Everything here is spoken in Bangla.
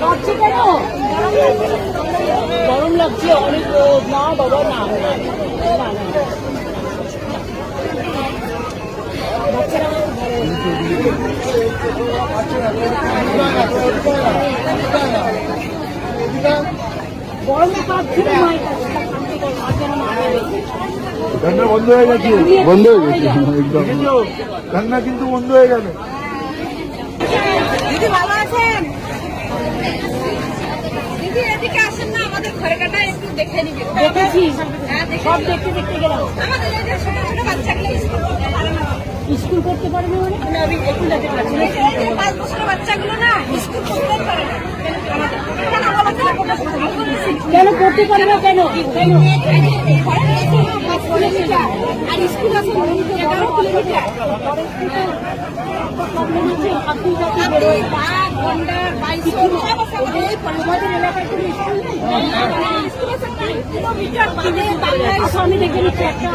কাঁপছে কেন? গরম লাগছে অনেক। না বাবা, না না না, বাচ্চারা গরমে কাঁপছে না। কান্না বন্ধ হয়ে গেছে, বন্ধ হয়ে গেছে একদম। কান্না কিন্তু বন্ধ হয়ে গেল। দিদি ভালো আছেন? দিদি এদিকে আসেন না, আমাদের ঘরে কাটা একটু দেখে নিবেন। দেখেছি, হ্যাঁ, সব দেখতে দেখতে গেলাম। আমাদের এই যে ছোট ছোট বাচ্চাগুলো স্কুল করতে পারে না। স্কুল করতে পারবে মানে আমি একটু দেখতে পাচ্ছি না। এই যে 5 বছরের বাচ্চাগুলো না স্কুল করতে পারে না। কেন আমার বাচ্চারা করতে পারে না? কেন করতে পারে না? কেন কেন? ঘরে আছে 5 কিলোমিটার আর স্কুল আছে 11 কিলোমিটার। আপনি বাঘ, গন্ডার, বাইসন সব আছে আমাদের এই আমাদের এলাকায় কোনো স্কুল নেই। স্কুল আছে 3 কিলোমিটার বাদে বাংলাদেশ। আমি দেখে নিচ্ছি একটা